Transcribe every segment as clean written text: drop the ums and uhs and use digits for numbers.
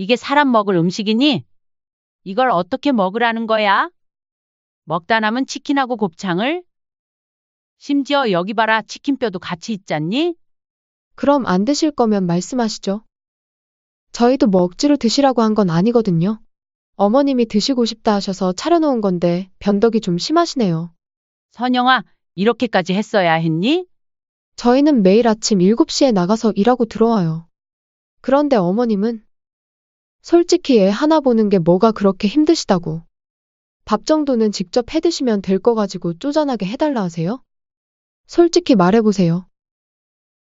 이게 사람 먹을 음식이니? 이걸 어떻게 먹으라는 거야? 먹다 남은 치킨하고 곱창을? 심지어 여기 봐라, 치킨뼈도 같이 있잖니? 그럼 안 드실 거면 말씀하시죠. 저희도 뭐 억지로 드시라고 한 건 아니거든요. 어머님이 드시고 싶다 하셔서 차려놓은 건데 변덕이 좀 심하시네요. 선영아, 이렇게까지 했어야 했니? 저희는 매일 아침 7시에 나가서 일하고 들어와요. 그런데 어머님은 솔직히 애 하나 보는 게 뭐가 그렇게 힘드시다고. 밥 정도는 직접 해 드시면 될 거 가지고 쪼잔하게 해달라 하세요? 솔직히 말해보세요.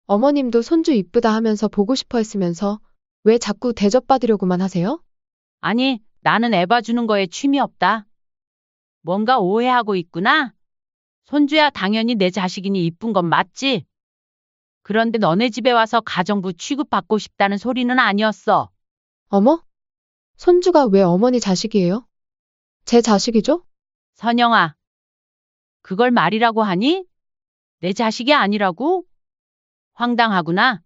어머님도 손주 이쁘다 하면서 보고 싶어 했으면서 왜 자꾸 대접받으려고만 하세요? 아니, 나는 애 봐주는 거에 취미 없다. 뭔가 오해하고 있구나. 손주야, 당연히 내 자식이니 이쁜 건 맞지? 그런데 너네 집에 와서 가정부 취급받고 싶다는 소리는 아니었어. 어머? 손주가 왜 어머니 자식이에요? 제 자식이죠? 선영아, 그걸 말이라고 하니? 내 자식이 아니라고? 황당하구나.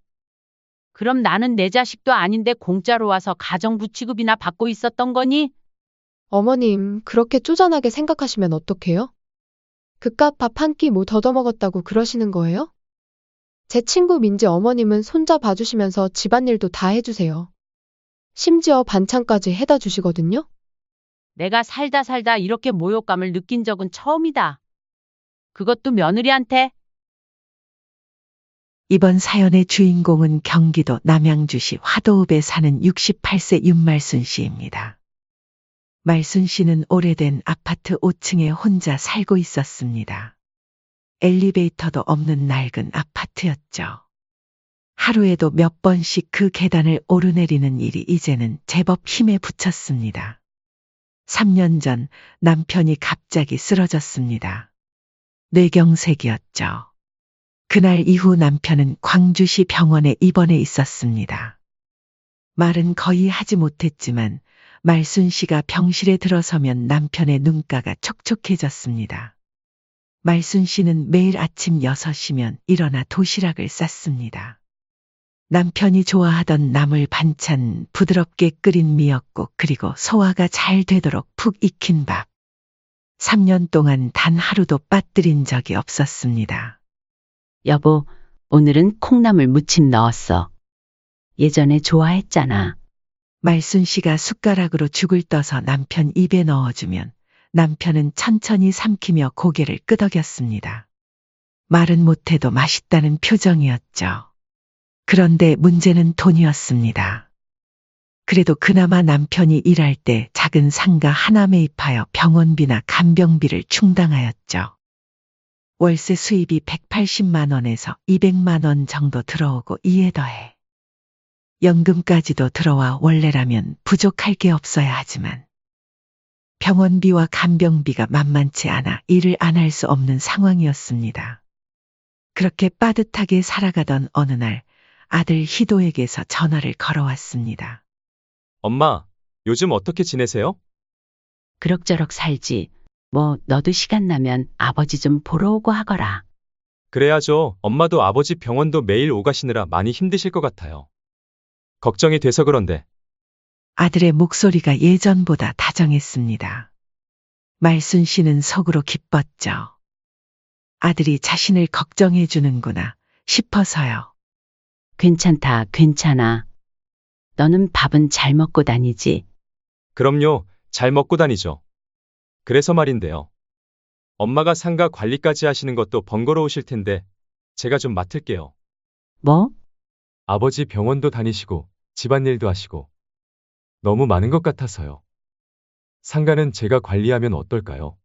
그럼 나는 내 자식도 아닌데 공짜로 와서 가정부 취급이나 받고 있었던 거니? 어머님, 그렇게 쪼잔하게 생각하시면 어떡해요? 그깟 밥 한 끼 뭐 더더먹었다고 그러시는 거예요? 제 친구 민지 어머님은 손자 봐주시면서 집안일도 다 해주세요. 심지어 반찬까지 해다 주시거든요? 내가 살다 살다 이렇게 모욕감을 느낀 적은 처음이다. 그것도 며느리한테. 이번 사연의 주인공은 경기도 남양주시 화도읍에 사는 68세 윤말순 씨입니다. 말순 씨는 오래된 아파트 5층에 혼자 살고 있었습니다. 엘리베이터도 없는 낡은 아파트였죠. 하루에도 몇 번씩 그 계단을 오르내리는 일이 이제는 제법 힘에 부쳤습니다. 3년 전 남편이 갑자기 쓰러졌습니다. 뇌경색이었죠. 그날 이후 남편은 광주시 병원에 입원해 있었습니다. 말은 거의 하지 못했지만 말순 씨가 병실에 들어서면 남편의 눈가가 촉촉해졌습니다. 말순 씨는 매일 아침 6시면 일어나 도시락을 쌌습니다. 남편이 좋아하던 나물 반찬, 부드럽게 끓인 미역국, 그리고 소화가 잘 되도록 푹 익힌 밥. 3년 동안 단 하루도 빠뜨린 적이 없었습니다. 여보, 오늘은 콩나물 무침 넣었어. 예전에 좋아했잖아. 말순 씨가 숟가락으로 죽을 떠서 남편 입에 넣어주면 남편은 천천히 삼키며 고개를 끄덕였습니다. 말은 못해도 맛있다는 표정이었죠. 그런데 문제는 돈이었습니다. 그래도 그나마 남편이 일할 때 작은 상가 하나 매입하여 병원비나 간병비를 충당하였죠. 월세 수입이 180만 원에서 200만 원 정도 들어오고 이에 더해 연금까지도 들어와 원래라면 부족할 게 없어야 하지만 병원비와 간병비가 만만치 않아 일을 안 할 수 없는 상황이었습니다. 그렇게 빠듯하게 살아가던 어느 날 아들 희도에게서 전화를 걸어왔습니다. 엄마, 요즘 어떻게 지내세요? 그럭저럭 살지. 뭐 너도 시간 나면 아버지 좀 보러 오고 하거라. 그래야죠. 엄마도 아버지 병원도 매일 오가시느라 많이 힘드실 것 같아요. 걱정이 돼서 그런데. 아들의 목소리가 예전보다 다정했습니다. 말순 씨는 속으로 기뻤죠. 아들이 자신을 걱정해 주는구나 싶어서요. 괜찮다, 괜찮아. 너는 밥은 잘 먹고 다니지. 그럼요, 잘 먹고 다니죠. 그래서 말인데요. 엄마가 상가 관리까지 하시는 것도 번거로우실 텐데 제가 좀 맡을게요. 뭐? 아버지 병원도 다니시고 집안일도 하시고 너무 많은 것 같아서요. 상가는 제가 관리하면 어떨까요?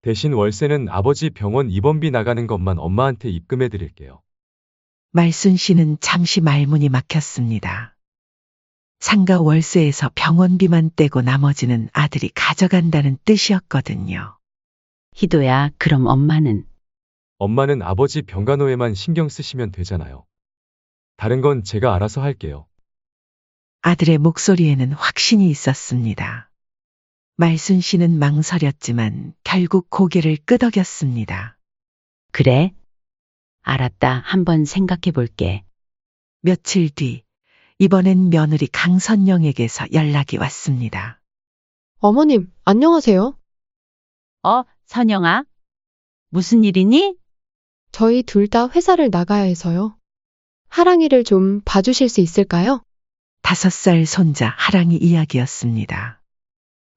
대신 월세는 아버지 병원 입원비 나가는 것만 엄마한테 입금해 드릴게요. 말순 씨는 잠시 말문이 막혔습니다. 상가 월세에서 병원비만 떼고 나머지는 아들이 가져간다는 뜻이었거든요. 희도야, 그럼 엄마는? 엄마는 아버지 병간호에만 신경 쓰시면 되잖아요. 다른 건 제가 알아서 할게요. 아들의 목소리에는 확신이 있었습니다. 말순 씨는 망설였지만 결국 고개를 끄덕였습니다. 그래? 알았다. 한번 생각해 볼게. 며칠 뒤 이번엔 며느리 강선영에게서 연락이 왔습니다. 어머님, 안녕하세요. 선영아. 무슨 일이니? 저희 둘 다 회사를 나가야 해서요. 하랑이를 좀 봐주실 수 있을까요? 5살 손자 하랑이 이야기였습니다.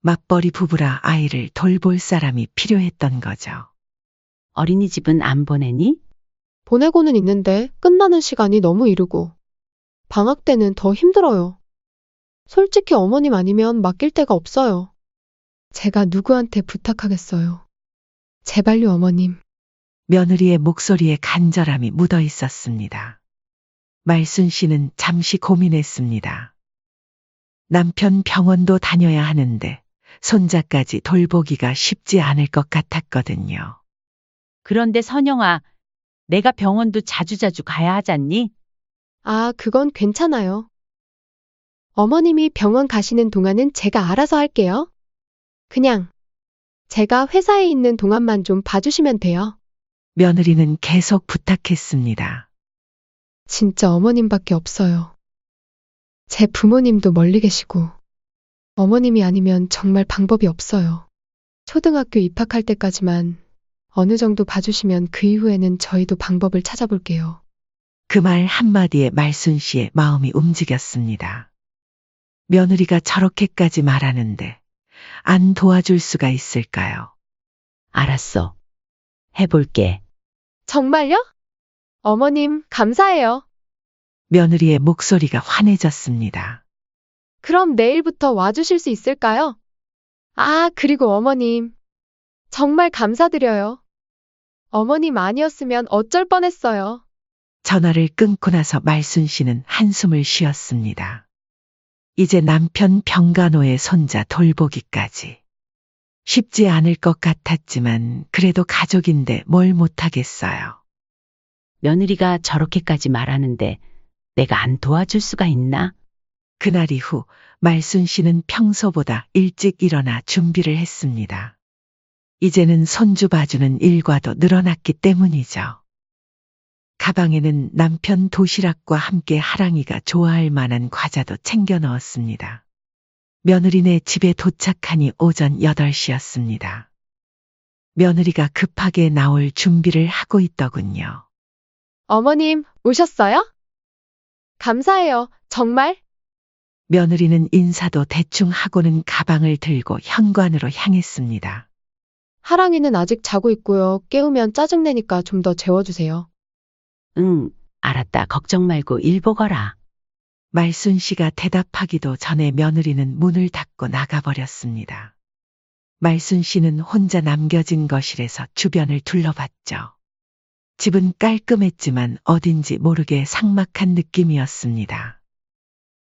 맞벌이 부부라 아이를 돌볼 사람이 필요했던 거죠. 어린이집은 안 보내니? 보내고는 있는데 끝나는 시간이 너무 이르고 방학 때는 더 힘들어요. 솔직히 어머님 아니면 맡길 데가 없어요. 제가 누구한테 부탁하겠어요. 제발요, 어머님. 며느리의 목소리에 간절함이 묻어 있었습니다. 말순 씨는 잠시 고민했습니다. 남편 병원도 다녀야 하는데 손자까지 돌보기가 쉽지 않을 것 같았거든요. 그런데 선영아, 내가 병원도 자주자주 가야 하잖니? 아, 그건 괜찮아요. 어머님이 병원 가시는 동안은 제가 알아서 할게요. 그냥 제가 회사에 있는 동안만 좀 봐주시면 돼요. 며느리는 계속 부탁했습니다. 진짜 어머님밖에 없어요. 제 부모님도 멀리 계시고 어머님이 아니면 정말 방법이 없어요. 초등학교 입학할 때까지만 어느 정도 봐주시면 그 이후에는 저희도 방법을 찾아볼게요. 그 말 한마디에 말순 씨의 마음이 움직였습니다. 며느리가 저렇게까지 말하는데 안 도와줄 수가 있을까요? 알았어. 해볼게. 정말요? 어머님, 감사해요. 며느리의 목소리가 환해졌습니다. 그럼 내일부터 와주실 수 있을까요? 아, 그리고 어머님. 정말 감사드려요. 어머님 아니었으면 어쩔 뻔했어요. 전화를 끊고 나서 말순 씨는 한숨을 쉬었습니다. 이제 남편 병간호의 손자 돌보기까지. 쉽지 않을 것 같았지만 그래도 가족인데 뭘 못하겠어요. 며느리가 저렇게까지 말하는데 내가 안 도와줄 수가 있나? 그날 이후 말순 씨는 평소보다 일찍 일어나 준비를 했습니다. 이제는 손주 봐주는 일과도 늘어났기 때문이죠. 가방에는 남편 도시락과 함께 하랑이가 좋아할 만한 과자도 챙겨 넣었습니다. 며느리네 집에 도착하니 오전 8시였습니다. 며느리가 급하게 나올 준비를 하고 있더군요. 어머님, 오셨어요? 감사해요, 정말. 며느리는 인사도 대충 하고는 가방을 들고 현관으로 향했습니다. 하랑이는 아직 자고 있고요. 깨우면 짜증내니까 좀 더 재워주세요. 응, 알았다. 걱정 말고 일 보거라. 말순 씨가 대답하기도 전에 며느리는 문을 닫고 나가버렸습니다. 말순 씨는 혼자 남겨진 거실에서 주변을 둘러봤죠. 집은 깔끔했지만 어딘지 모르게 삭막한 느낌이었습니다.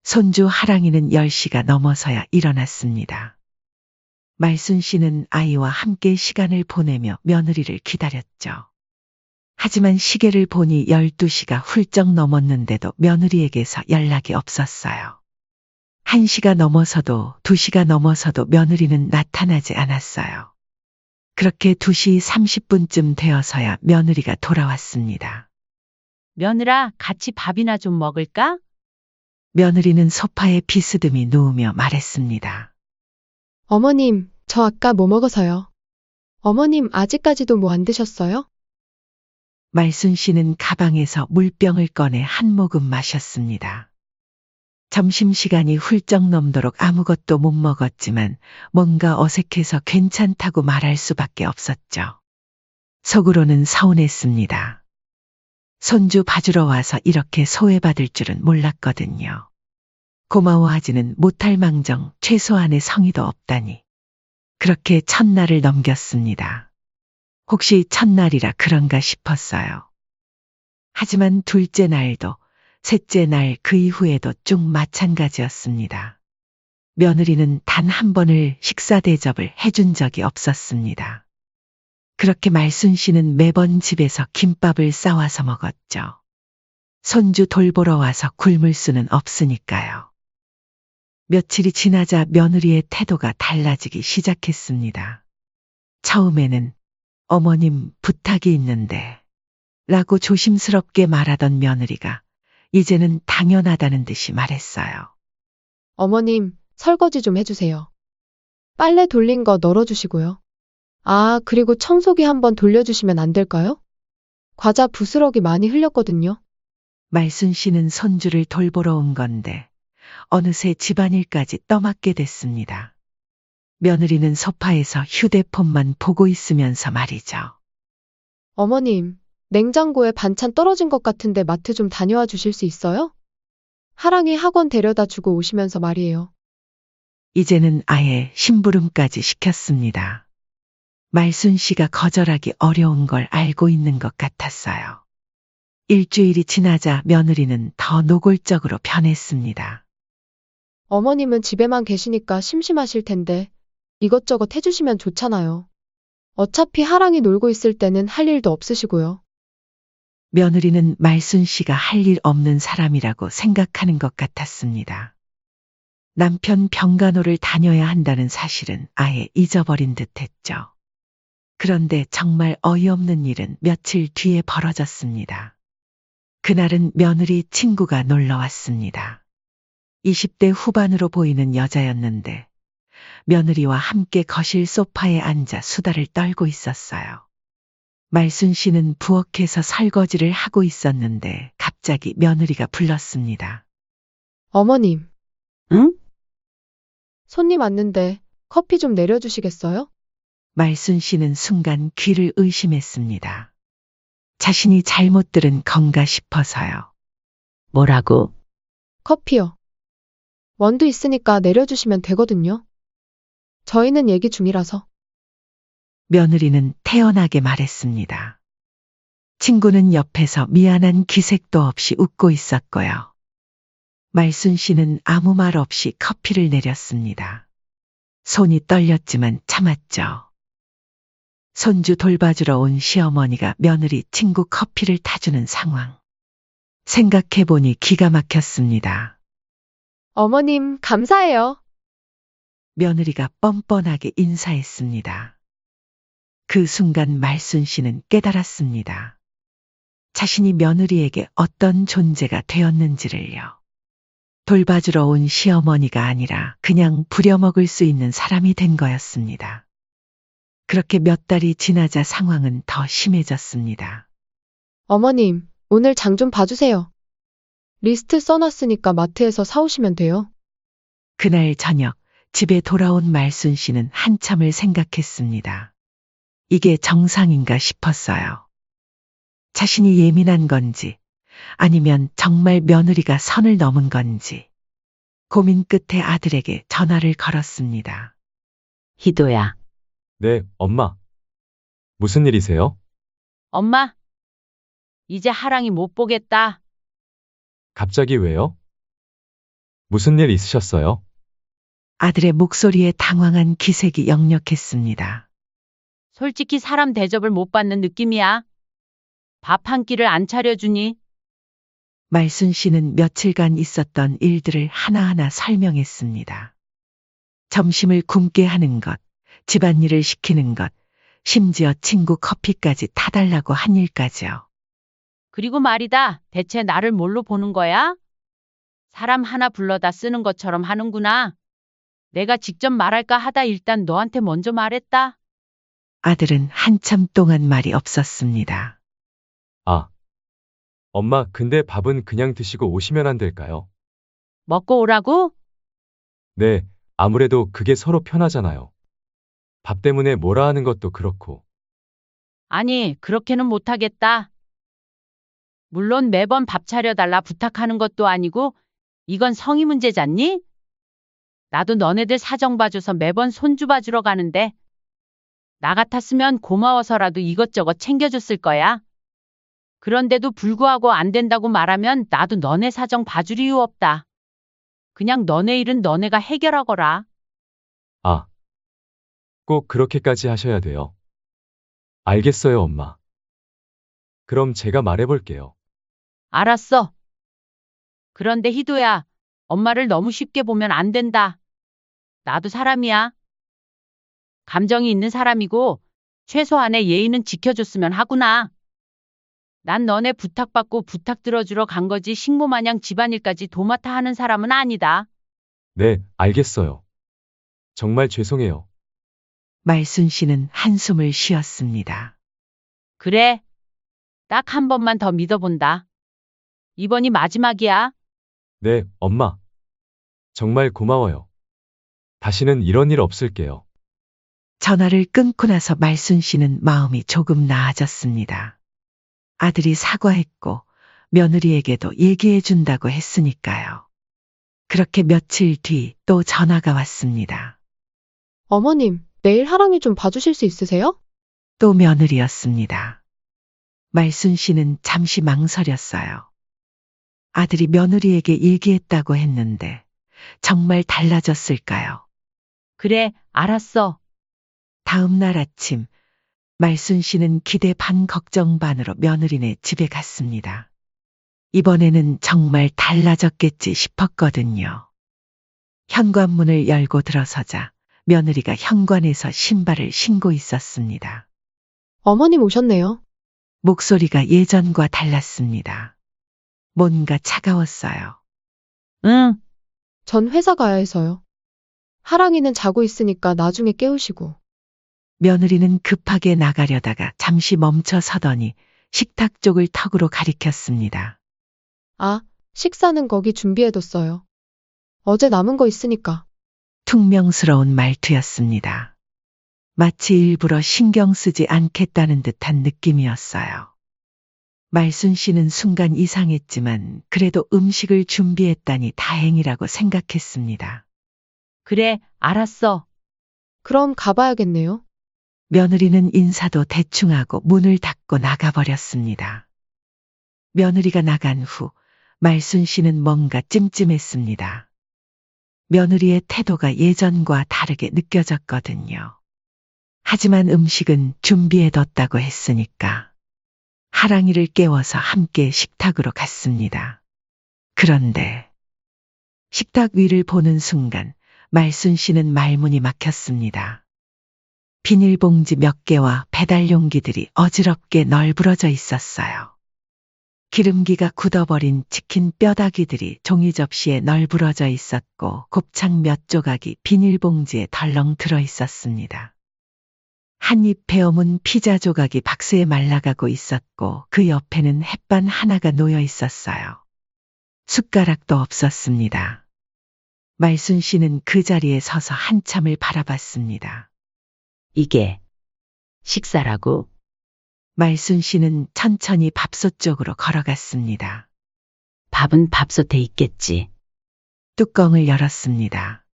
손주 하랑이는 10시가 넘어서야 일어났습니다. 말순 씨는 아이와 함께 시간을 보내며 며느리를 기다렸죠. 하지만 시계를 보니 12시가 훌쩍 넘었는데도 며느리에게서 연락이 없었어요. 1시가 넘어서도 2시가 넘어서도 며느리는 나타나지 않았어요. 그렇게 2시 30분쯤 되어서야 며느리가 돌아왔습니다. 며느라, 같이 밥이나 좀 먹을까? 며느리는 소파에 비스듬히 누우며 말했습니다. 어머님, 저 아까 뭐 먹어서요? 어머님 아직까지도 뭐 안 드셨어요? 말순 씨는 가방에서 물병을 꺼내 한 모금 마셨습니다. 점심시간이 훌쩍 넘도록 아무것도 못 먹었지만 뭔가 어색해서 괜찮다고 말할 수밖에 없었죠. 속으로는 서운했습니다. 손주 봐주러 와서 이렇게 소외받을 줄은 몰랐거든요. 고마워하지는 못할 망정 최소한의 성의도 없다니. 그렇게 첫날을 넘겼습니다. 혹시 첫날이라 그런가 싶었어요. 하지만 둘째 날도 셋째 날 그 이후에도 쭉 마찬가지였습니다. 며느리는 단 한 번을 식사 대접을 해준 적이 없었습니다. 그렇게 말순 씨는 매번 집에서 김밥을 싸와서 먹었죠. 손주 돌보러 와서 굶을 수는 없으니까요. 며칠이 지나자 며느리의 태도가 달라지기 시작했습니다. 처음에는 어머님 부탁이 있는데 라고 조심스럽게 말하던 며느리가 이제는 당연하다는 듯이 말했어요. 어머님, 설거지 좀 해주세요. 빨래 돌린 거 널어주시고요. 아, 그리고 청소기 한번 돌려주시면 안 될까요? 과자 부스러기 많이 흘렸거든요. 말순 씨는 손주를 돌보러 온 건데 어느새 집안일까지 떠맡게 됐습니다. 며느리는 소파에서 휴대폰만 보고 있으면서 말이죠. 어머님, 냉장고에 반찬 떨어진 것 같은데 마트 좀 다녀와 주실 수 있어요? 하랑이 학원 데려다 주고 오시면서 말이에요. 이제는 아예 심부름까지 시켰습니다. 말순 씨가 거절하기 어려운 걸 알고 있는 것 같았어요. 일주일이 지나자 며느리는 더 노골적으로 변했습니다. 어머님은 집에만 계시니까 심심하실 텐데 이것저것 해주시면 좋잖아요. 어차피 하랑이 놀고 있을 때는 할 일도 없으시고요. 며느리는 말순 씨가 할 일 없는 사람이라고 생각하는 것 같았습니다. 남편 병간호를 다녀야 한다는 사실은 아예 잊어버린 듯 했죠. 그런데 정말 어이없는 일은 며칠 뒤에 벌어졌습니다. 그날은 며느리 친구가 놀러 왔습니다. 20대 후반으로 보이는 여자였는데 며느리와 함께 거실 소파에 앉아 수다를 떨고 있었어요. 말순 씨는 부엌에서 설거지를 하고 있었는데 갑자기 며느리가 불렀습니다. 어머님, 응? 손님 왔는데 커피 좀 내려주시겠어요? 말순 씨는 순간 귀를 의심했습니다. 자신이 잘못 들은 건가 싶어서요. 뭐라고? 커피요. 원두 있으니까 내려주시면 되거든요. 저희는 얘기 중이라서. 며느리는 태연하게 말했습니다. 친구는 옆에서 미안한 기색도 없이 웃고 있었고요. 말순 씨는 아무 말 없이 커피를 내렸습니다. 손이 떨렸지만 참았죠. 손주 돌봐주러 온 시어머니가 며느리 친구 커피를 타주는 상황. 생각해보니 기가 막혔습니다. 어머님, 감사해요. 며느리가 뻔뻔하게 인사했습니다. 그 순간 말순 씨는 깨달았습니다. 자신이 며느리에게 어떤 존재가 되었는지를요. 돌봐주러 온 시어머니가 아니라 그냥 부려먹을 수 있는 사람이 된 거였습니다. 그렇게 몇 달이 지나자 상황은 더 심해졌습니다. 어머님, 오늘 장 좀 봐주세요. 리스트 써놨으니까 마트에서 사오시면 돼요. 그날 저녁 집에 돌아온 말순 씨는 한참을 생각했습니다. 이게 정상인가 싶었어요. 자신이 예민한 건지 아니면 정말 며느리가 선을 넘은 건지 고민 끝에 아들에게 전화를 걸었습니다. 희도야. 네, 엄마. 무슨 일이세요? 엄마, 이제 하랑이 못 보겠다. 갑자기 왜요? 무슨 일 있으셨어요? 아들의 목소리에 당황한 기색이 역력했습니다. 솔직히 사람 대접을 못 받는 느낌이야. 밥 한 끼를 안 차려주니? 말순 씨는 며칠간 있었던 일들을 하나하나 설명했습니다. 점심을 굶게 하는 것, 집안일을 시키는 것, 심지어 친구 커피까지 타달라고 한 일까지요. 그리고 말이다. 대체 나를 뭘로 보는 거야? 사람 하나 불러다 쓰는 것처럼 하는구나. 내가 직접 말할까 하다 일단 너한테 먼저 말했다. 아들은 한참 동안 말이 없었습니다. 아, 엄마, 근데 밥은 그냥 드시고 오시면 안 될까요? 먹고 오라고? 네, 아무래도 그게 서로 편하잖아요. 밥 때문에 뭐라 하는 것도 그렇고. 아니, 그렇게는 못하겠다. 물론 매번 밥 차려달라 부탁하는 것도 아니고 이건 성의 문제잖니? 나도 너네들 사정 봐줘서 매번 손주 봐주러 가는데 나 같았으면 고마워서라도 이것저것 챙겨줬을 거야. 그런데도 불구하고 안 된다고 말하면 나도 너네 사정 봐줄 이유 없다. 그냥 너네 일은 너네가 해결하거라. 아, 꼭 그렇게까지 하셔야 돼요. 알겠어요, 엄마. 그럼 제가 말해볼게요. 알았어. 그런데 희도야, 엄마를 너무 쉽게 보면 안 된다. 나도 사람이야. 감정이 있는 사람이고 최소한의 예의는 지켜줬으면 하구나. 난 너네 부탁받고 부탁 들어주러 간 거지 식모 마냥 집안일까지 도맡아 하는 사람은 아니다. 네, 알겠어요. 정말 죄송해요. 말순 씨는 한숨을 쉬었습니다. 그래. 딱 한 번만 더 믿어본다. 이번이 마지막이야. 네, 엄마. 정말 고마워요. 다시는 이런 일 없을게요. 전화를 끊고 나서 말순 씨는 마음이 조금 나아졌습니다. 아들이 사과했고 며느리에게도 얘기해 준다고 했으니까요. 그렇게 며칠 뒤 또 전화가 왔습니다. 어머님, 내일 하랑이 좀 봐주실 수 있으세요? 또 며느리였습니다. 말순 씨는 잠시 망설였어요. 아들이 며느리에게 얘기했다고 했는데 정말 달라졌을까요? 그래, 알았어. 다음 날 아침 말순 씨는 기대 반 걱정 반으로 며느리네 집에 갔습니다. 이번에는 정말 달라졌겠지 싶었거든요. 현관문을 열고 들어서자 며느리가 현관에서 신발을 신고 있었습니다. 어머님 오셨네요. 목소리가 예전과 달랐습니다. 뭔가 차가웠어요. 응, 전 회사 가야 해서요. 하랑이는 자고 있으니까 나중에 깨우시고. 며느리는 급하게 나가려다가 잠시 멈춰 서더니 식탁 쪽을 턱으로 가리켰습니다. 아, 식사는 거기 준비해뒀어요. 어제 남은 거 있으니까. 퉁명스러운 말투였습니다. 마치 일부러 신경 쓰지 않겠다는 듯한 느낌이었어요. 말순 씨는 순간 이상했지만 그래도 음식을 준비했다니 다행이라고 생각했습니다. 그래, 알았어. 그럼 가봐야겠네요. 며느리는 인사도 대충 하고 문을 닫고 나가버렸습니다. 며느리가 나간 후 말순 씨는 뭔가 찜찜했습니다. 며느리의 태도가 예전과 다르게 느껴졌거든요. 하지만 음식은 준비해뒀다고 했으니까 하랑이를 깨워서 함께 식탁으로 갔습니다. 그런데 식탁 위를 보는 순간 말순 씨는 말문이 막혔습니다. 비닐봉지 몇 개와 배달 용기들이 어지럽게 널브러져 있었어요. 기름기가 굳어버린 치킨 뼈다귀들이 종이 접시에 널브러져 있었고 곱창 몇 조각이 비닐봉지에 덜렁 들어 있었습니다. 한입 베어문 피자 조각이 박스에 말라가고 있었고 그 옆에는 햇반 하나가 놓여 있었어요. 숟가락도 없었습니다. 말순 씨는 그 자리에 서서 한참을 바라봤습니다. 이게 식사라고? 말순 씨는 천천히 밥솥 쪽으로 걸어갔습니다. 밥은 밥솥에 있겠지. 뚜껑을 열었습니다.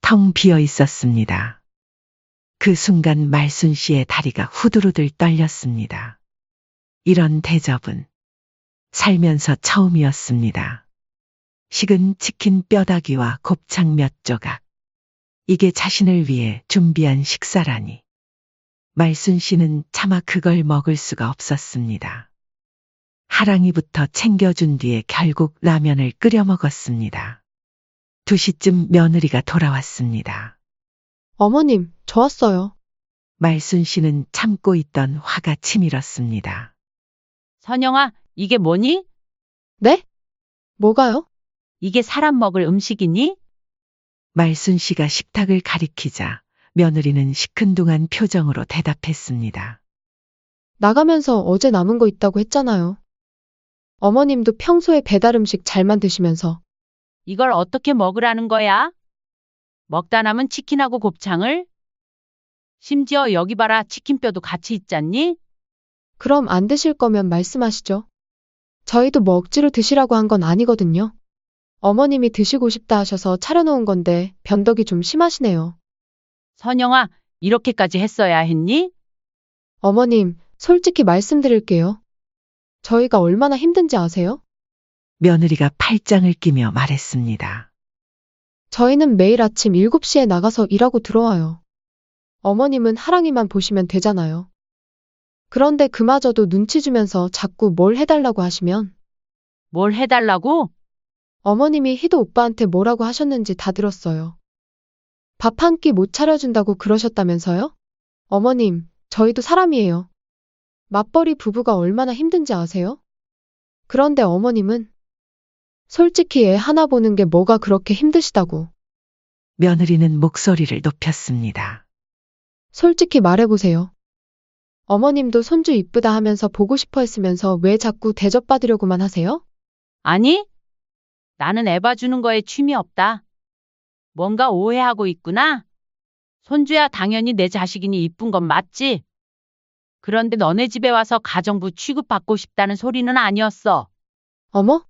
텅 비어 있었습니다. 그 순간 말순 씨의 다리가 후들후들 떨렸습니다. 이런 대접은 살면서 처음이었습니다. 식은 치킨 뼈다귀와 곱창 몇 조각. 이게 자신을 위해 준비한 식사라니. 말순 씨는 차마 그걸 먹을 수가 없었습니다. 하랑이부터 챙겨준 뒤에 결국 라면을 끓여 먹었습니다. 2시쯤 며느리가 돌아왔습니다. 어머님, 저 왔어요. 말순 씨는 참고 있던 화가 치밀었습니다. 선영아, 이게 뭐니? 네? 뭐가요? 이게 사람 먹을 음식이니? 말순 씨가 식탁을 가리키자 며느리는 시큰둥한 표정으로 대답했습니다. 나가면서 어제 남은 거 있다고 했잖아요. 어머님도 평소에 배달 음식 잘 만드시면서. 이걸 어떻게 먹으라는 거야? 먹다 남은 치킨하고 곱창을? 심지어 여기 봐라, 치킨뼈도 같이 있잖니? 그럼 안 드실 거면 말씀하시죠. 저희도 뭐 억지로 드시라고 한 건 아니거든요. 어머님이 드시고 싶다 하셔서 차려놓은 건데 변덕이 좀 심하시네요. 선영아, 이렇게까지 했어야 했니? 어머님, 솔직히 말씀드릴게요. 저희가 얼마나 힘든지 아세요? 며느리가 팔짱을 끼며 말했습니다. 저희는 매일 아침 7시에 나가서 일하고 들어와요. 어머님은 하랑이만 보시면 되잖아요. 그런데 그마저도 눈치 주면서 자꾸 뭘 해달라고 하시면 뭘 해달라고? 어머님이 희도 오빠한테 뭐라고 하셨는지 다 들었어요. 밥 한 끼 못 차려준다고 그러셨다면서요? 어머님, 저희도 사람이에요. 맞벌이 부부가 얼마나 힘든지 아세요? 그런데 어머님은 솔직히 애 하나 보는 게 뭐가 그렇게 힘드시다고. 며느리는 목소리를 높였습니다. 솔직히 말해보세요. 어머님도 손주 이쁘다 하면서 보고 싶어 했으면서 왜 자꾸 대접받으려고만 하세요? 아니, 나는 애 봐주는 거에 취미 없다. 뭔가 오해하고 있구나. 손주야 당연히 내 자식이니 이쁜 건 맞지? 그런데 너네 집에 와서 가정부 취급받고 싶다는 소리는 아니었어. 어머?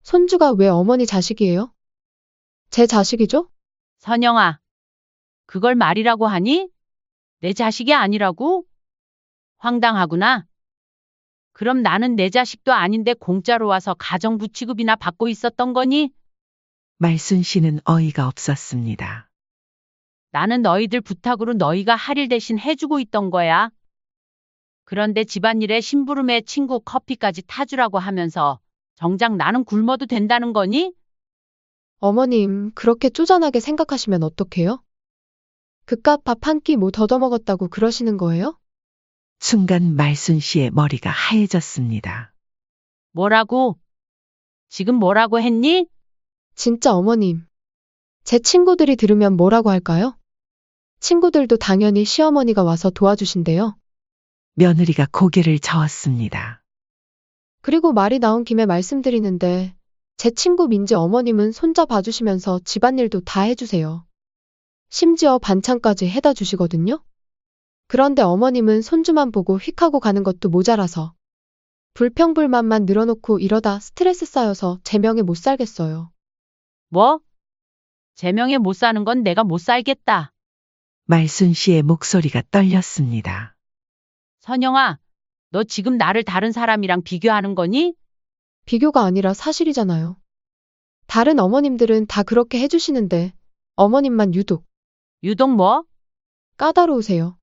손주가 왜 어머니 자식이에요? 제 자식이죠? 선영아, 그걸 말이라고 하니? 내 자식이 아니라고? 황당하구나. 그럼 나는 내 자식도 아닌데 공짜로 와서 가정부 취급이나 받고 있었던 거니? 말순 씨는 어이가 없었습니다. 나는 너희들 부탁으로 너희가 할 일 대신 해주고 있던 거야. 그런데 집안일에 심부름에 친구 커피까지 타주라고 하면서 정작 나는 굶어도 된다는 거니? 어머님, 그렇게 쪼잔하게 생각하시면 어떡해요? 그깟 밥 한 끼 뭐 더더먹었다고 그러시는 거예요? 순간 말순 씨의 머리가 하얘졌습니다. 뭐라고? 지금 뭐라고 했니? 진짜 어머님. 제 친구들이 들으면 뭐라고 할까요? 친구들도 당연히 시어머니가 와서 도와주신대요. 며느리가 고개를 저었습니다. 그리고 말이 나온 김에 말씀드리는데, 제 친구 민지 어머님은 손자 봐주시면서 집안일도 다 해주세요. 심지어 반찬까지 해다 주시거든요? 그런데 어머님은 손주만 보고 휙 하고 가는 것도 모자라서 불평불만만 늘어놓고 이러다 스트레스 쌓여서 제 명에 못 살겠어요. 뭐? 제명에 못 사는 건 내가 못 살겠다. 말순 씨의 목소리가 떨렸습니다. 선영아, 너 지금 나를 다른 사람이랑 비교하는 거니? 비교가 아니라 사실이잖아요. 다른 어머님들은 다 그렇게 해주시는데 어머님만 유독 유독 뭐? 까다로우세요.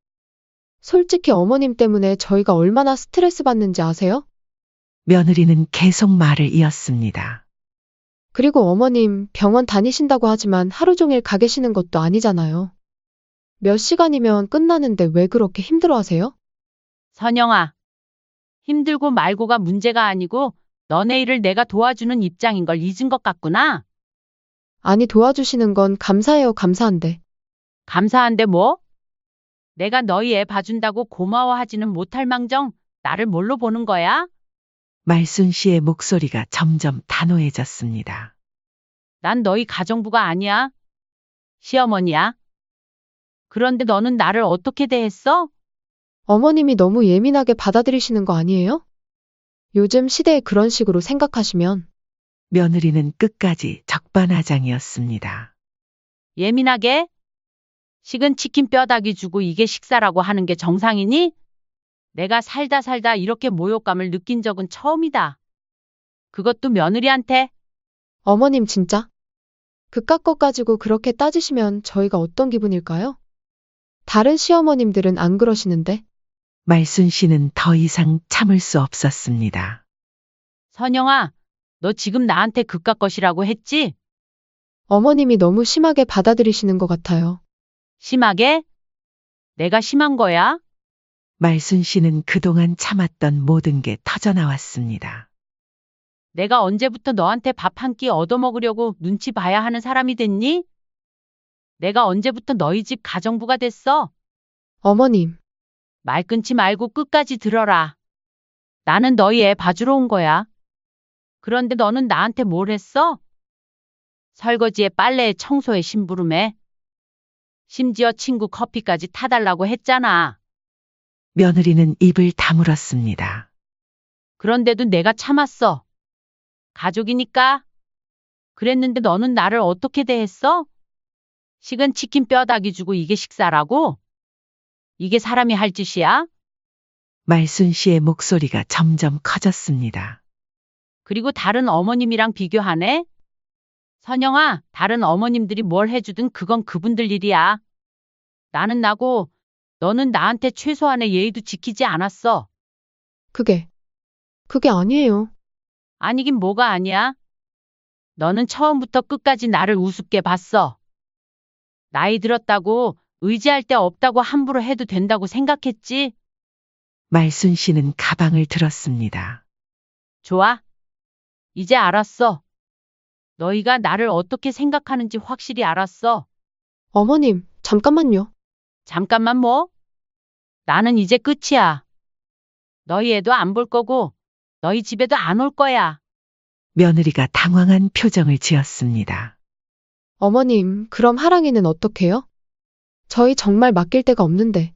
솔직히 어머님 때문에 저희가 얼마나 스트레스 받는지 아세요? 며느리는 계속 말을 이었습니다. 그리고 어머님 병원 다니신다고 하지만 하루 종일 가 계시는 것도 아니잖아요. 몇 시간이면 끝나는데 왜 그렇게 힘들어 하세요? 선영아, 힘들고 말고가 문제가 아니고 너네 일을 내가 도와주는 입장인 걸 잊은 것 같구나. 아니 도와주시는 건 감사해요 감사한데. 감사한데 뭐? 내가 너희 애 봐준다고 고마워하지는 못할 망정 나를 뭘로 보는 거야? 말순 씨의 목소리가 점점 단호해졌습니다. 난 너희 가정부가 아니야. 시어머니야. 그런데 너는 나를 어떻게 대했어? 어머님이 너무 예민하게 받아들이시는 거 아니에요? 요즘 시대에 그런 식으로 생각하시면 며느리는 끝까지 적반하장이었습니다. 예민하게? 식은 치킨 뼈다귀 주고 이게 식사라고 하는 게 정상이니? 내가 살다 이렇게 모욕감을 느낀 적은 처음이다. 그것도 며느리한테? 어머님 진짜? 그깟 것 가지고 그렇게 따지시면 저희가 어떤 기분일까요? 다른 시어머님들은 안 그러시는데 말순 씨는 더 이상 참을 수 없었습니다. 선영아, 너 지금 나한테 그깟 것이라고 했지? 어머님이 너무 심하게 받아들이시는 것 같아요. 심하게? 내가 심한 거야? 말순 씨는 그동안 참았던 모든 게 터져나왔습니다. 내가 언제부터 너한테 밥 한 끼 얻어먹으려고 눈치 봐야 하는 사람이 됐니? 내가 언제부터 너희 집 가정부가 됐어? 어머님, 말 끊지 말고 끝까지 들어라. 나는 너희 애 봐주러 온 거야. 그런데 너는 나한테 뭘 했어? 설거지에 빨래에 청소에 심부름에. 심지어 친구 커피까지 타달라고 했잖아. 며느리는 입을 다물었습니다. 그런데도 내가 참았어. 가족이니까. 그랬는데 너는 나를 어떻게 대했어? 식은 치킨 뼈다귀 주고 이게 식사라고? 이게 사람이 할 짓이야? 말순 씨의 목소리가 점점 커졌습니다. 그리고 다른 어머님이랑 비교하네? 선영아, 다른 어머님들이 뭘 해주든 그건 그분들 일이야. 나는 나고 너는 나한테 최소한의 예의도 지키지 않았어. 그게 아니에요. 아니긴 뭐가 아니야. 너는 처음부터 끝까지 나를 우습게 봤어. 나이 들었다고 의지할 데 없다고 함부로 해도 된다고 생각했지? 말순 씨는 가방을 들었습니다. 좋아. 이제 알았어. 너희가 나를 어떻게 생각하는지 확실히 알았어. 어머님, 잠깐만요. 잠깐만 뭐? 나는 이제 끝이야. 너희 애도 안 볼 거고, 너희 집에도 안 올 거야. 며느리가 당황한 표정을 지었습니다. 어머님, 그럼 하랑이는 어떡해요? 저희 정말 맡길 데가 없는데.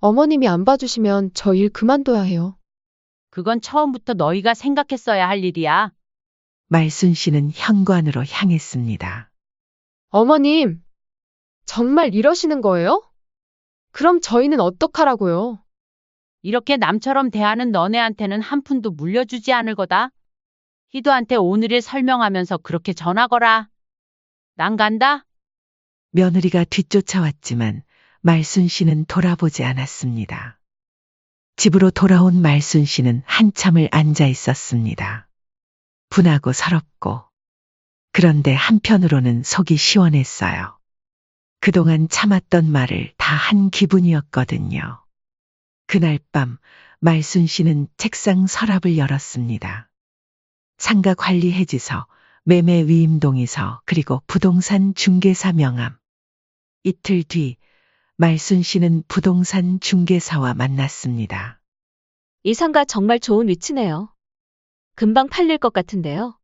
어머님이 안 봐주시면 저 일 그만둬야 해요. 그건 처음부터 너희가 생각했어야 할 일이야. 말순 씨는 현관으로 향했습니다. 어머님, 정말 이러시는 거예요? 그럼 저희는 어떡하라고요? 이렇게 남처럼 대하는 너네한테는 한 푼도 물려주지 않을 거다. 희도한테 오늘 일 설명하면서 그렇게 전하거라. 난 간다. 며느리가 뒤쫓아왔지만 말순 씨는 돌아보지 않았습니다. 집으로 돌아온 말순 씨는 한참을 앉아 있었습니다. 분하고 서럽고. 그런데 한편으로는 속이 시원했어요. 그동안 참았던 말을 다 한 기분이었거든요. 그날 밤 말순 씨는 책상 서랍을 열었습니다. 상가 관리 해지서, 매매 위임 동의서, 그리고 부동산 중개사 명함. 이틀 뒤 말순 씨는 부동산 중개사와 만났습니다. 이 상가 정말 좋은 위치네요. 금방 팔릴 것 같은데요.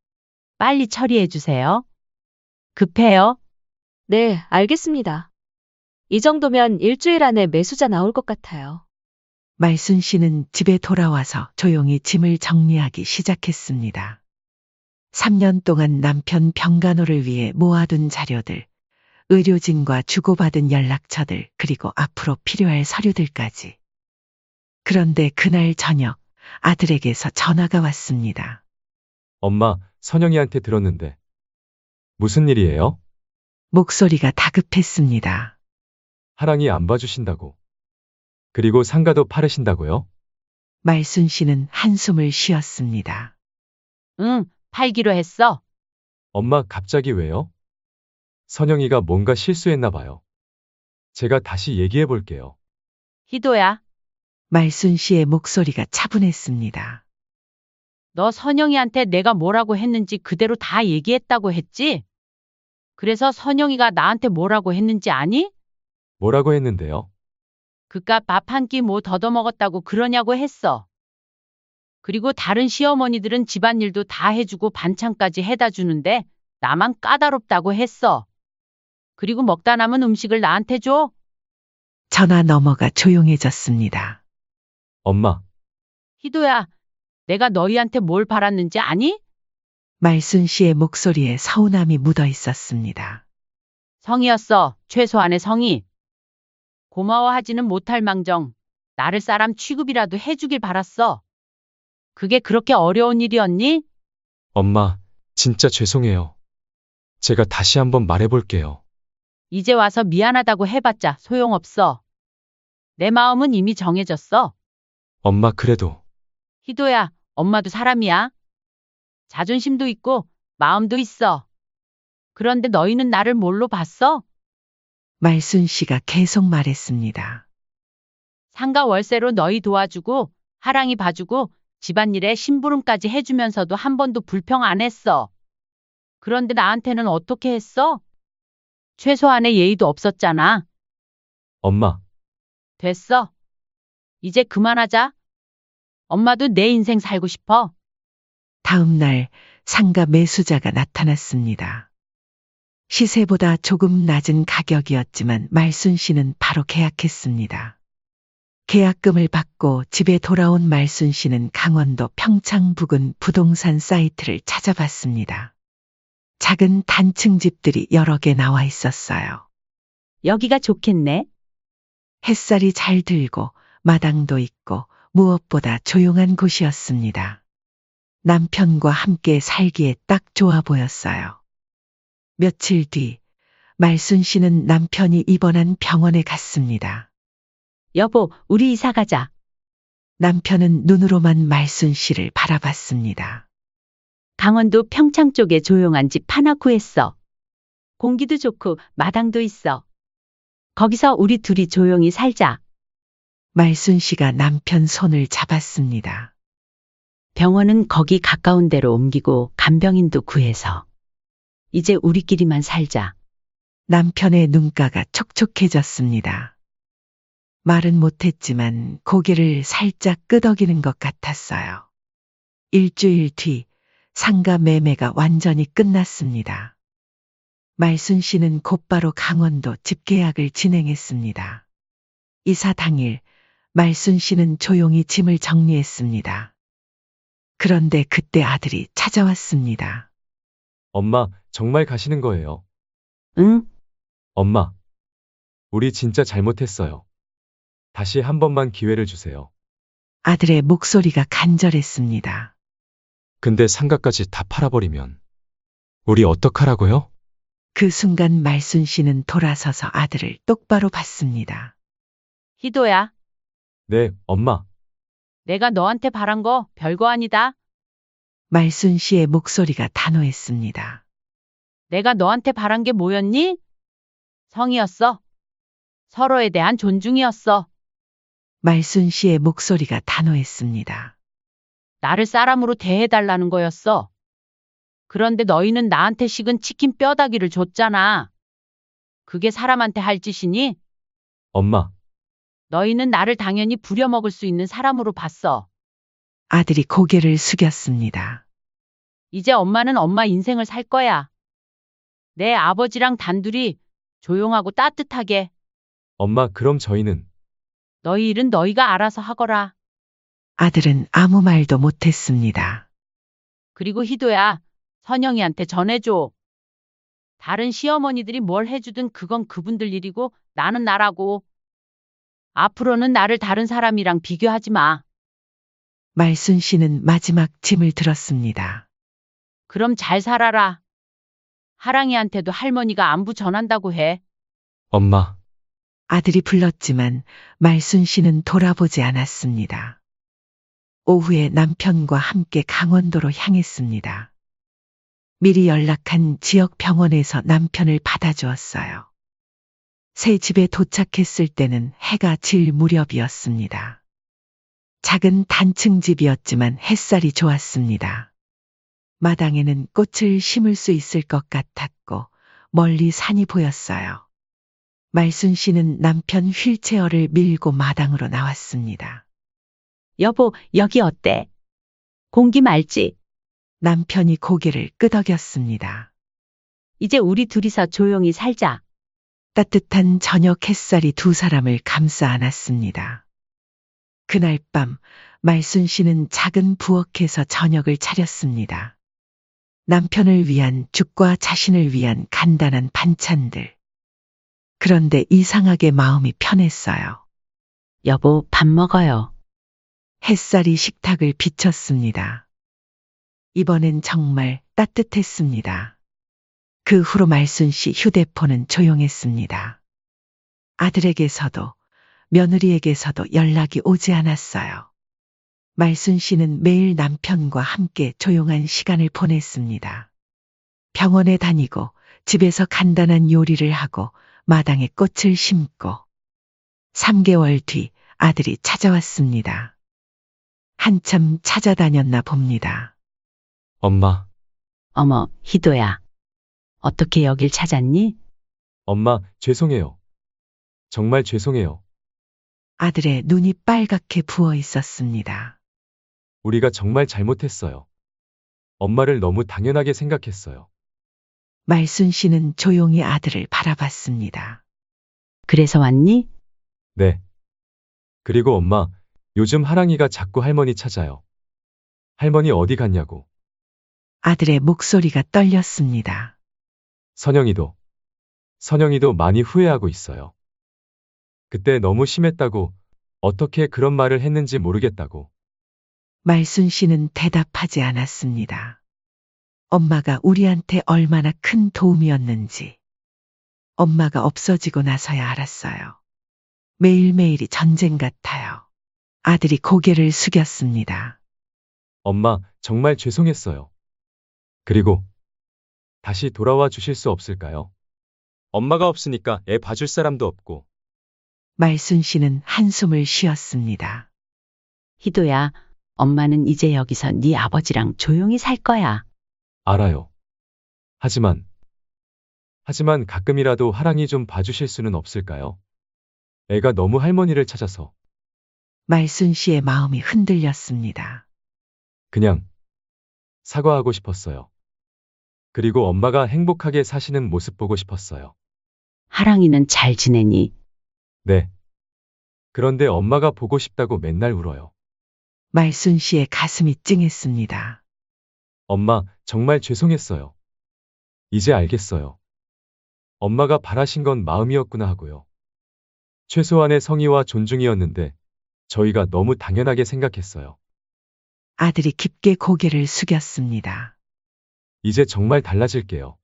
빨리 처리해 주세요. 급해요. 네, 알겠습니다. 이 정도면 일주일 안에 매수자 나올 것 같아요. 말순 씨는 집에 돌아와서 조용히 짐을 정리하기 시작했습니다. 3년 동안 남편 병간호를 위해 모아둔 자료들, 의료진과 주고받은 연락처들, 그리고 앞으로 필요할 서류들까지. 그런데 그날 저녁 아들에게서 전화가 왔습니다. 엄마, 선영이한테 들었는데. 무슨 일이에요? 목소리가 다급했습니다. 하랑이 안 봐주신다고. 그리고 상가도 팔으신다고요? 말순 씨는 한숨을 쉬었습니다. 응, 팔기로 했어. 엄마, 갑자기 왜요? 선영이가 뭔가 실수했나 봐요. 제가 다시 얘기해 볼게요. 희도야, 말순 씨의 목소리가 차분했습니다. 너 선영이한테 내가 뭐라고 했는지 그대로 다 얘기했다고 했지? 그래서 선영이가 나한테 뭐라고 했는지 아니? 뭐라고 했는데요? 그깟 밥 한 끼 뭐 더더먹었다고 그러냐고 했어. 그리고 다른 시어머니들은 집안일도 다 해주고 반찬까지 해다 주는데 나만 까다롭다고 했어. 그리고 먹다 남은 음식을 나한테 줘? 전화 너머가 조용해졌습니다. 엄마, 희도야, 내가 너희한테 뭘 바랐는지 아니? 말순 씨의 목소리에 서운함이 묻어 있었습니다. 성이었어, 최소한의 성의. 고마워하지는 못할 망정, 나를 사람 취급이라도 해주길 바랐어. 그게 그렇게 어려운 일이었니? 엄마, 진짜 죄송해요. 제가 다시 한번 말해 볼게요. 이제 와서 미안하다고 해봤자 소용없어. 내 마음은 이미 정해졌어. 엄마, 그래도. 희도야, 엄마도 사람이야. 자존심도 있고 마음도 있어. 그런데 너희는 나를 뭘로 봤어? 말순 씨가 계속 말했습니다. 상가 월세로 너희 도와주고 하랑이 봐주고 집안일에 심부름까지 해주면서도 한 번도 불평 안 했어. 그런데 나한테는 어떻게 했어? 최소한의 예의도 없었잖아. 엄마, 됐어. 이제 그만하자. 엄마도 내 인생 살고 싶어. 다음 날 상가 매수자가 나타났습니다. 시세보다 조금 낮은 가격이었지만 말순 씨는 바로 계약했습니다. 계약금을 받고 집에 돌아온 말순 씨는 강원도 평창 부근 부동산 사이트를 찾아봤습니다. 작은 단층 집들이 여러 개 나와 있었어요. 여기가 좋겠네. 햇살이 잘 들고 마당도 있고 무엇보다 조용한 곳이었습니다. 남편과 함께 살기에 딱 좋아 보였어요. 며칠 뒤 말순 씨는 남편이 입원한 병원에 갔습니다. 여보, 우리 이사 가자. 남편은 눈으로만 말순 씨를 바라봤습니다. 강원도 평창 쪽에 조용한 집 하나 구했어. 공기도 좋고 마당도 있어. 거기서 우리 둘이 조용히 살자. 말순 씨가 남편 손을 잡았습니다. 병원은 거기 가까운 데로 옮기고 간병인도 구해서. 이제 우리끼리만 살자. 남편의 눈가가 촉촉해졌습니다. 말은 못했지만 고개를 살짝 끄덕이는 것 같았어요. 일주일 뒤 상가 매매가 완전히 끝났습니다. 말순 씨는 곧바로 강원도 집계약을 진행했습니다. 이사 당일 말순 씨는 조용히 짐을 정리했습니다. 그런데 그때 아들이 찾아왔습니다. 엄마, 정말 가시는 거예요? 응? 엄마, 우리 진짜 잘못했어요. 다시 한 번만 기회를 주세요. 아들의 목소리가 간절했습니다. 근데 상가까지 다 팔아버리면 우리 어떡하라고요? 그 순간 말순 씨는 돌아서서 아들을 똑바로 봤습니다. 희도야, 네, 엄마. 내가 너한테 바란 거 별거 아니다. 말순 씨의 목소리가 단호했습니다. 내가 너한테 바란 게 뭐였니? 성이었어. 서로에 대한 존중이었어. 말순 씨의 목소리가 단호했습니다. 나를 사람으로 대해달라는 거였어. 그런데 너희는 나한테 식은 치킨 뼈다귀를 줬잖아. 그게 사람한테 할 짓이니? 엄마, 너희는 나를 당연히 부려먹을 수 있는 사람으로 봤어. 아들이 고개를 숙였습니다. 이제 엄마는 엄마 인생을 살 거야. 내 아버지랑 단둘이 조용하고 따뜻하게. 엄마, 그럼 저희는 너희 일은 너희가 알아서 하거라. 아들은 아무 말도 못했습니다. 그리고 희도야, 선영이한테 전해줘. 다른 시어머니들이 뭘 해주든 그건 그분들 일이고 나는 나라고. 앞으로는 나를 다른 사람이랑 비교하지 마. 말순 씨는 마지막 짐을 들었습니다. 그럼 잘 살아라. 하랑이한테도 할머니가 안부 전한다고 해. 엄마, 아들이 불렀지만 말순 씨는 돌아보지 않았습니다. 오후에 남편과 함께 강원도로 향했습니다. 미리 연락한 지역 병원에서 남편을 받아주었어요. 새 집에 도착했을 때는 해가 질 무렵이었습니다. 작은 단층 집이었지만 햇살이 좋았습니다. 마당에는 꽃을 심을 수 있을 것 같았고 멀리 산이 보였어요. 말순 씨는 남편 휠체어를 밀고 마당으로 나왔습니다. 여보, 여기 어때? 공기 맑지? 남편이 고개를 끄덕였습니다. 이제 우리 둘이서 조용히 살자. 따뜻한 저녁 햇살이 두 사람을 감싸 안았습니다. 그날 밤 말순 씨는 작은 부엌에서 저녁을 차렸습니다. 남편을 위한 죽과 자신을 위한 간단한 반찬들. 그런데 이상하게 마음이 편했어요. 여보, 밥 먹어요. 햇살이 식탁을 비쳤습니다. 이번엔 정말 따뜻했습니다. 그 후로 말순 씨 휴대폰은 조용했습니다. 아들에게서도 며느리에게서도 연락이 오지 않았어요. 말순 씨는 매일 남편과 함께 조용한 시간을 보냈습니다. 병원에 다니고 집에서 간단한 요리를 하고 마당에 꽃을 심고 3개월 뒤 아들이 찾아왔습니다. 한참 찾아다녔나 봅니다. 엄마, 어머, 희도야. 어떻게 여길 찾았니? 엄마, 죄송해요. 정말 죄송해요. 아들의 눈이 빨갛게 부어 있었습니다. 우리가 정말 잘못했어요. 엄마를 너무 당연하게 생각했어요. 말순 씨는 조용히 아들을 바라봤습니다. 그래서 왔니? 네. 그리고 엄마, 요즘 하랑이가 자꾸 할머니 찾아요. 할머니 어디 갔냐고. 아들의 목소리가 떨렸습니다. 선영이도 많이 후회하고 있어요. 그때 너무 심했다고, 어떻게 그런 말을 했는지 모르겠다고. 말순 씨는 대답하지 않았습니다. 엄마가 우리한테 얼마나 큰 도움이었는지. 엄마가 없어지고 나서야 알았어요. 매일매일이 전쟁 같아요. 아들이 고개를 숙였습니다. 엄마, 정말 죄송했어요. 그리고 다시 돌아와 주실 수 없을까요? 엄마가 없으니까 애 봐줄 사람도 없고. 말순 씨는 한숨을 쉬었습니다. 희도야, 엄마는 이제 여기서 네 아버지랑 조용히 살 거야. 알아요. 하지만 가끔이라도 하랑이 좀 봐주실 수는 없을까요? 애가 너무 할머니를 찾아서 말순 씨의 마음이 흔들렸습니다. 그냥 사과하고 싶었어요. 그리고 엄마가 행복하게 사시는 모습 보고 싶었어요. 하랑이는 잘 지내니? 네. 그런데 엄마가 보고 싶다고 맨날 울어요. 말순 씨의 가슴이 찡했습니다. 엄마, 정말 죄송했어요. 이제 알겠어요. 엄마가 바라신 건 마음이었구나 하고요. 최소한의 성의와 존중이었는데 저희가 너무 당연하게 생각했어요. 아들이 깊게 고개를 숙였습니다. 이제 정말 달라질게요.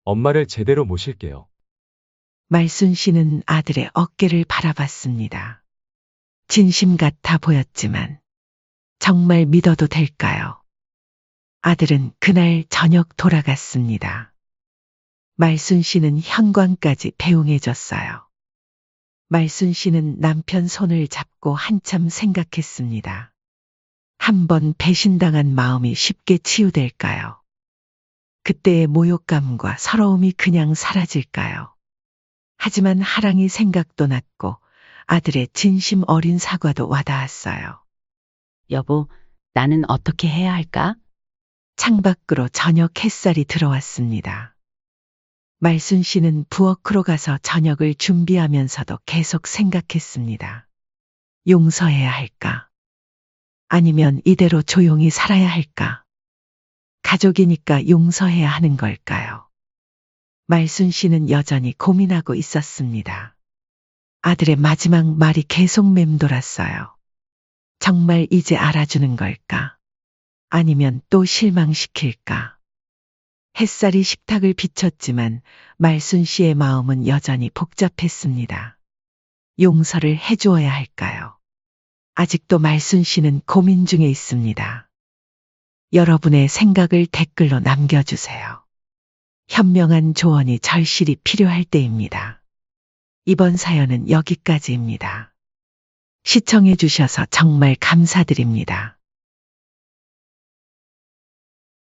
엄마를 제대로 모실게요. 말순 씨는 아들의 어깨를 바라봤습니다. 진심 같아 보였지만 정말 믿어도 될까요? 아들은 그날 저녁 돌아갔습니다. 말순 씨는 현관까지 배웅해줬어요. 말순 씨는 남편 손을 잡고 한참 생각했습니다. 한 번 배신당한 마음이 쉽게 치유될까요? 그때의 모욕감과 서러움이 그냥 사라질까요? 하지만 하랑이 생각도 났고 아들의 진심 어린 사과도 와닿았어요. 여보, 나는 어떻게 해야 할까? 창밖으로 저녁 햇살이 들어왔습니다. 말순 씨는 부엌으로 가서 저녁을 준비하면서도 계속 생각했습니다. 용서해야 할까? 아니면 이대로 조용히 살아야 할까? 가족이니까 용서해야 하는 걸까요? 말순 씨는 여전히 고민하고 있었습니다. 아들의 마지막 말이 계속 맴돌았어요. 정말 이제 알아주는 걸까? 아니면 또 실망시킬까? 햇살이 식탁을 비췄지만 말순 씨의 마음은 여전히 복잡했습니다. 용서를 해주어야 할까요? 아직도 말순 씨는 고민 중에 있습니다. 여러분의 생각을 댓글로 남겨주세요. 현명한 조언이 절실히 필요할 때입니다. 이번 사연은 여기까지입니다. 시청해 주셔서 정말 감사드립니다.